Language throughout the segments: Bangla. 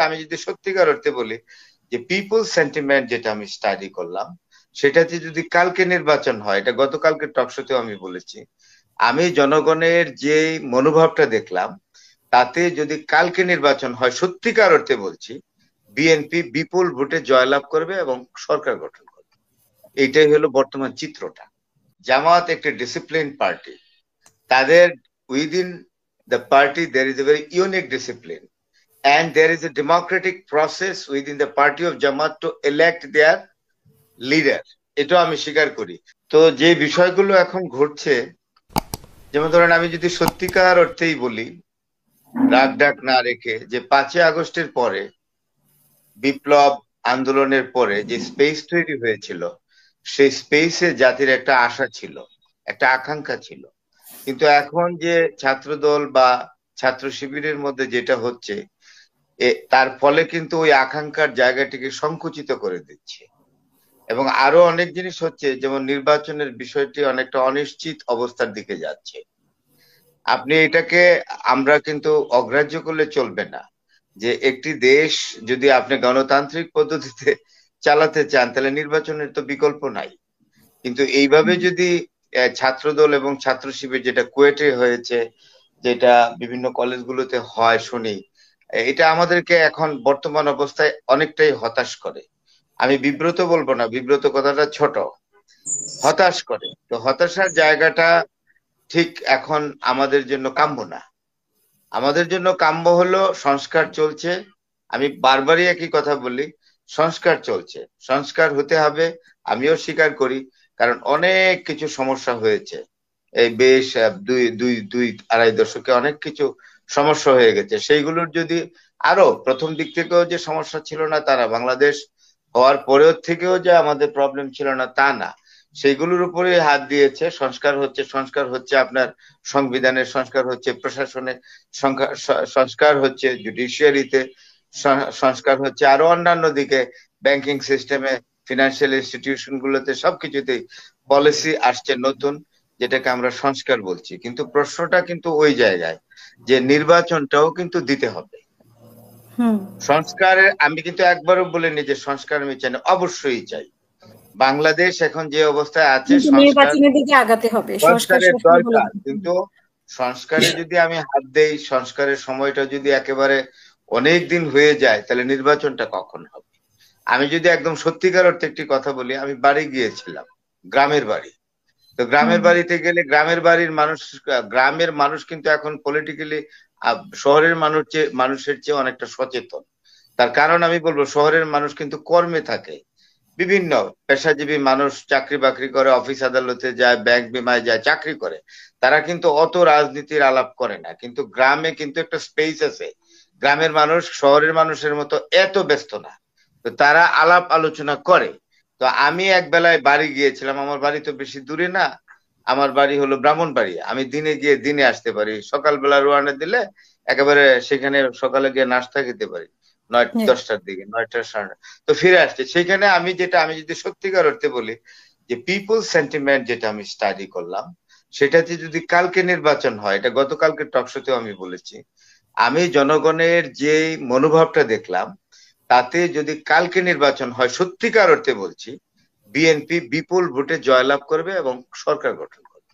আমি যদি সত্যিকার অর্থে বলি যে পিপল সেন্টিমেন্ট যেটা আমি স্টাডি করলাম, সেটাতে যদি কালকে নির্বাচন হয়, এটা গতকালকে টকশোতেও আমি বলেছি, আমি জনগণের যে মনোভাবটা দেখলাম, তাতে যদি কালকে নির্বাচন হয়, সত্যিকার অর্থে বলছি, বিএনপি বিপুল ভোটে জয়লাভ করবে এবং সরকার গঠন করবে। এইটাই হলো বর্তমান চিত্রটা। জামাত একটা ডিসিপ্লিন পার্টি, তাদের within the party there is a very unique discipline and there is a democratic process within the party of Jamaat to elect their leader. এটা আমি স্বীকার করি। তো যে বিষয়গুলো এখন ঘটছে, যেমন ধরেন আমি যদি সত্যিকার অর্থেই বলি, রাগ ডাক না রেখে, যে 5ই আগস্টের পরে, বিপ্লব আন্দোলনের পরে যে স্পেস তৈরি হয়েছিল, সেই স্পেসে জাতির একটা আশা ছিল, একটা আকাঙ্ক্ষা ছিল। কিন্তু এখন যে ছাত্রদল বা ছাত্র শিবিরের মধ্যে যেটা হচ্ছে, তার ফলে কিন্তু ওই আকাঙ্ক্ষার জায়গাটিকে সংকুচিত করে দিচ্ছে। এবং আরো অনেক জিনিস হচ্ছে, যেমন নির্বাচনের বিষয়টি অনেকটা অনিশ্চিত অবস্থার দিকে যাচ্ছে। আপনি এটাকে, আমরা কিন্তু অগ্রাহ্য করলে চলবে না যে একটি দেশ যদি আপনি গণতান্ত্রিক পদ্ধতিতে চালাতে চান, তাহলে নির্বাচনের তো বিকল্প নাই। কিন্তু এইভাবে যদি ছাত্রদল এবং ছাত্র শিবির, যেটা কুয়েটে হয়েছে, যেটা বিভিন্ন কলেজগুলোতে হয় শুনি, এটা আমাদেরকে এখন বর্তমান অবস্থায় অনেকটাই হতাশ করে। আমি বিব্রত বলবো না, বিব্রত কথাটা ছোট, হতাশ করে। তো হতাশার জায়গাটা ঠিক এখন আমাদের জন্য কাম্য না। আমাদের জন্য কাম্য হলো সংস্কার চলছে। আমি বারবারই একই কথা বলি, সংস্কার চলছে, সংস্কার হতে হবে, আমিও স্বীকার করি। কারণ অনেক কিছু সমস্যা হয়েছে এই বেশ দুই দুই দুই আড়াই দশকে, অনেক কিছু সমস্যা হয়ে গেছে। সেইগুলোর যদি আরো প্রথম দিক থেকেও যে সমস্যা ছিল না তা না, বাংলাদেশ হওয়ার পরেও থেকেও যে আমাদের প্রবলেম ছিল না তা না, সেইগুলোর উপরে হাত দিয়েছে। সংস্কার হচ্ছে, সংস্কার হচ্ছে আপনার সংবিধানের সংস্কার হচ্ছে, প্রশাসনের সংস্কার হচ্ছে, জুডিশিয়ারিতে সংস্কার হচ্ছে, আরো অন্যান্য দিকে ব্যাংকিং সিস্টেমে, ফিনান্সিয়াল ইনস্টিটিউশন গুলোতে, সবকিছুতেই পলিসি আসছে নতুন, যেটাকে আমরা সংস্কার বলছি। কিন্তু প্রশ্নটা কিন্তু ওই জায়গায় যে নির্বাচনটাও কিন্তু দিতে হবে। সংস্কারের আমি কিন্তু একবারও বলিনি যে সংস্কার আমি চাই না, অবশ্যই চাই। বাংলাদেশ এখন যে অবস্থায় আছে, নির্বাচনের দিকে আগাতে হবে, সংস্কারের দরকার। কিন্তু সংস্কারে যদি আমি হাত দেই, সংস্কারের সময়টা যদি একেবারে অনেক দিন হয়ে যায়, তাহলে নির্বাচনটা কখন হবে? আমি যদি একদম সত্যিকার অর্থে একটি কথা বলি, আমি বাড়ি গিয়েছিলাম, গ্রামের বাড়ি। তো গ্রামের বাড়িতে গেলে গ্রামের মানুষ কিন্তু এখন পলিটিক্যালি শহরের মানুষের চেয়ে অনেকটা সচেতন। তার কারণ আমি বলবো, শহরের মানুষ কিন্তু কর্মে থাকে, বিভিন্ন পেশাজীবী মানুষ চাকরি বাকরি করে, অফিস আদালতে যায়, ব্যাংক বিমায় যায়, চাকরি করে। তারা কিন্তু অত রাজনীতির আলাপ করে না। কিন্তু গ্রামে কিন্তু একটা স্পেস আছে। গ্রামের মানুষ শহরের মানুষের মতো এত ব্যস্ত না, তো তারা আলাপ আলোচনা করে। তো আমি এক বেলায় বাড়ি গিয়েছিলাম, আমার বাড়ি তো বেশি দূরে না, আমার বাড়ি হলো ব্রাহ্মণবাড়িয়া। আমি দিনে গিয়ে দিনে আসতে পারি, সকালবেলা রওনা দিলে একেবারে সেখানে সকালে গিয়ে নাস্তা খেতে পারি 9-10টার দিকে, 9টা সাড়ে। তো ফিরে আসছে সেখানে আমি যদি সত্যিকার অর্থে বলি যে পিপল সেন্টিমেন্ট যেটা আমি স্টাডি করলাম, সেটাতে যদি কালকে নির্বাচন হয়, এটা গতকালকে টকশোতেও আমি বলেছি, আমি জনগণের যে মনোভাবটা দেখলাম, তাতে যদি কালকে নির্বাচন হয়, সত্যিকার অর্থে বলছি, বিএনপি বিপুল ভোটে জয়লাভ করবে এবং সরকার গঠন করবে।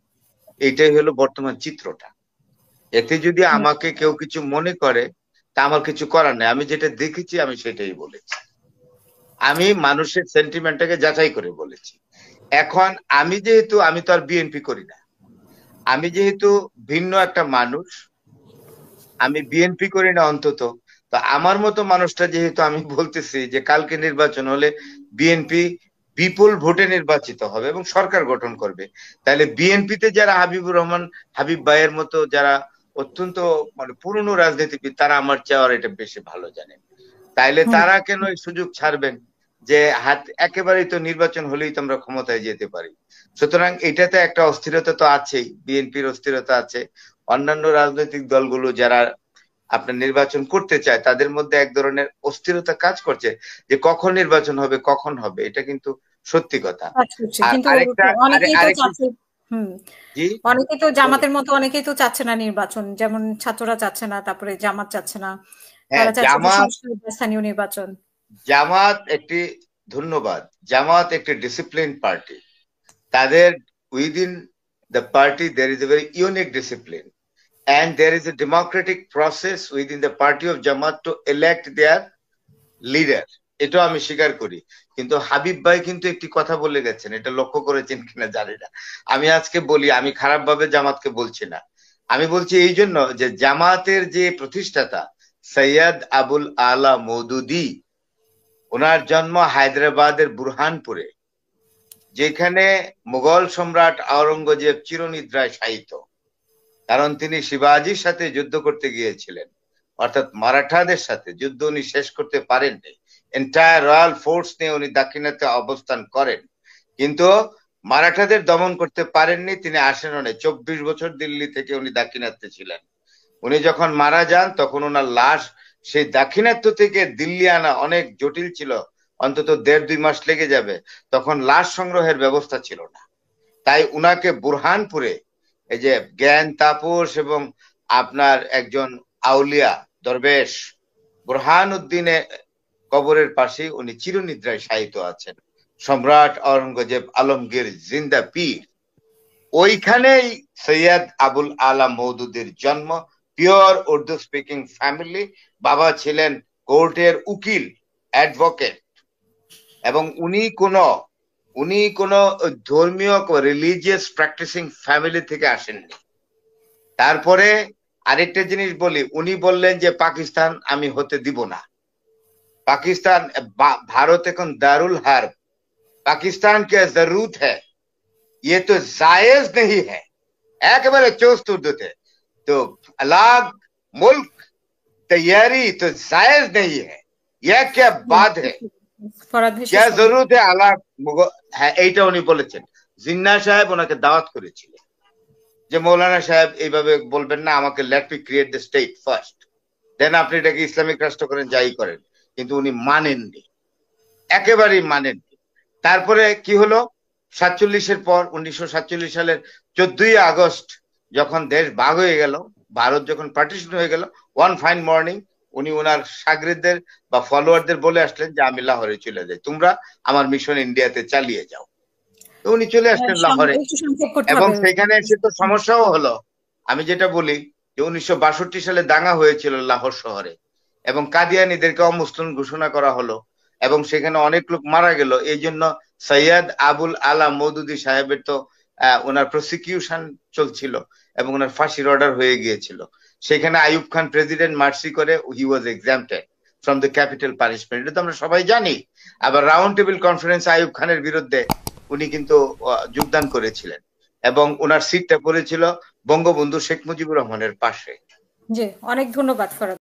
এইটাই হলো বর্তমান চিত্রটা। এতে যদি আমাকে কেউ কিছু মনে করে, তা আমার কিছু করার নেই। আমি যেটা দেখেছি আমি সেটাই বলেছি। আমি মানুষের সেন্টিমেন্টটাকে যাচাই করে বলেছি। এখন আমি তো আর বিএনপি করি না, আমি যেহেতু ভিন্ন একটা মানুষ, আমি বিএনপি করি না অন্তত, তো আমার মতো মানুষটা যেহেতু আমি বলতেছি যে কালকে নির্বাচন হলে বিএনপি বিপুল ভোটে নির্বাচিত হবে এবং সরকার গঠন করবে, তাহলে বিএনপিতে যারা হাবিব ভাইয়ের মতো যারা অত্যন্ত মানে পুরনো রাজনীতিবিদ, তারা আমার চেয়ে এটা বেশি ভালো জানেন। তাইলে তারা কেন এই সুযোগ ছাড়বেন যে একেবারেই তো নির্বাচন হলেই তো আমরা ক্ষমতায় যেতে পারি? সুতরাং এটাতে একটা অস্থিরতা তো আছেই, বিএনপির অস্থিরতা আছে, অন্যান্য রাজনৈতিক দলগুলো যারা আপনার নির্বাচন করতে চায় তাদের মধ্যে এক ধরনের অস্থিরতা কাজ করছে যে কখন নির্বাচন হবে, কখন হবে। এটা কিন্তু সত্যি কথা। আর আরেকটা অনেকেই তো জামাতের মতো অনেকেই তো চাচ্ছে না নির্বাচন, যেমন ছাত্ররা চাচ্ছে না, তারপরে জামাত চাচ্ছে না, হ্যাঁ, তারা চাচ্ছে যে জামাত সংস্কার বা স্থানীয় নির্বাচন। জামাত একটি ধন্যবাদ। জামাত একটি ডিসিপ্লিন পার্টি। তাদের within the party there is a very unique discipline and there is a democratic process within the party of Jamaat to elect their leader. এটা আমি স্বীকার করি, কিন্তু হাবিব ভাই কিন্তু একটি কথা বলে গেছেন, এটা লক্ষ্য করেছেন কিনা জানি না। আমি আজকে বলি, আমি খারাপ ভাবে জামাতকে বলছি না, আমি বলছি এই জন্য যে জামাতের যে প্রতিষ্ঠাতা সৈয়দ আবুল আলা মওদুদী, ওনার জন্ম হায়দ্রাবাদের বুরহানপুরে, যেখানে মুঘল সম্রাট আওরঙ্গজেব চিরনিদ্রায় শায়িত, কারণ তিনি শিবাজির সাথে যুদ্ধ করতে গিয়েছিলেন, অর্থাৎ মারাঠাদের সাথে যুদ্ধ উনি শেষ করতে পারেননি। এন্টায়ার রয়্যাল ফোর্স নিয়ে উনি দাক্ষিণাত্যে অবস্থান করেন, কিন্তু মারাঠাদের দমন করতে পারেননি। তিনি আসেন অনেক 24 বছর দিল্লি থেকে উনি দাক্ষিণাত্যে ছিলেন। উনি যখন মারা যান তখন ওনার লাশ সেই দাক্ষিণাত্য থেকে দিল্লি আনা অনেক জটিল ছিল, অন্তত 1.5-2 মাস লেগে যাবে, তখন লাশ সংগ্রহের ব্যবস্থা ছিল না। তাই উনাকে বুরহানপুরে, এই যে জ্ঞান তাপস এবং আপনার একজন আউলিয়া দরবেশ বুরহান উদ্দিনের কবরের পাশে উনি চিরনিদ্রায় শায়িত আছেন। সম্রাট আওরঙ্গজেব আলমগীর জিন্দা পীর, ওইখানেই সৈয়দ আবুল আলা মওদুদের জন্ম। পিওর উর্দু স্পিকিং ফ্যামিলি, বাবা ছিলেন কোর্টের উকিল, অ্যাডভোকেট, এবং উনি কোন ধর্মীয় রিলিজিয়াস প্র্যাকটিসিং ফ্যামিলি থেকে আসেননি। তারপরে আরেকটা জিনিস বলি, উনি বললেন যে পাকিস্তান আমি হতে দিব না। পাকিস্তান, ভারত এখন দারুল হার্ব, পাকিস্তান কে জরুরত হ্যায়, ये तो जायज नहीं है। একেবারে চোস্ত উর্দুতে, তো আলাগ মুল্ক তৈয়ারি তো जायज नहीं है, यह क्या बात है, ফরাদ ভাই क्या শেষ করুন। जरूरत है আলাগ। হ্যাঁ, এইটা উনি বলেছেন। জিন্না সাহেব ওনাকে দাওয়াত করেছিলেন যে মৌলানা সাহেব এইভাবে বলবেন না, আমাকে let me create the state first, then আপনি এটাকে ইসলামিক রাষ্ট্র করেন, যাই করেন। কিন্তু উনি মানেননি, একেবারেই মানেননি। তারপরে কি হলো, 47-এর পর 1947 সালের 14ই আগস্ট যখন দেশ ভাগ হয়ে গেল, ভারত যখন পার্টিশন হয়ে গেল, ওয়ান ফাইন মর্নিং উনি ওনার শাগরিদদের বা ফলোয়ারদের বলে আসলেন যে আমি লাহোরে চলে যাই, তোমরা আমার মিশন ইন্ডিয়াতে চালিয়ে যাও। তো উনি চলে আসলেন লাহোরে, একটু সংক্ষেপ করতে এবং হবে। সেখানে এসে তো সমস্যাও হলো। আমি যেটা বলি যে 1962 সালে দাঙ্গা হয়েছিল লাহোর শহরে, এবং কাদিয়ানীদেরকে অমুসলিম ঘোষণা করা হলো, এবং সেখানে অনেক লোক মারা গেল। এই জন্য সৈয়দ আবুল আলা মওদুদী সাহেবের তো ওনার প্রসিকিউশন চলছিল এবং ওনার ফাঁসির অর্ডার হয়ে গিয়েছিল। সেখানে আইয়ুব খান প্রেসিডেন্ট মার্সি করে he was exempted from the capital punishment, এটা তো আমরা সবাই জানি। আবার রাউন্ড টেবিল কনফারেন্স আইয়ুব খানের বিরুদ্ধে উনি কিন্তু যোগদান করেছিলেন, এবং ওনার সিটটা পড়েছিল বঙ্গবন্ধু শেখ মুজিবুর রহমানের পাশে। জি, অনেক ধন্যবাদ ফরাদ।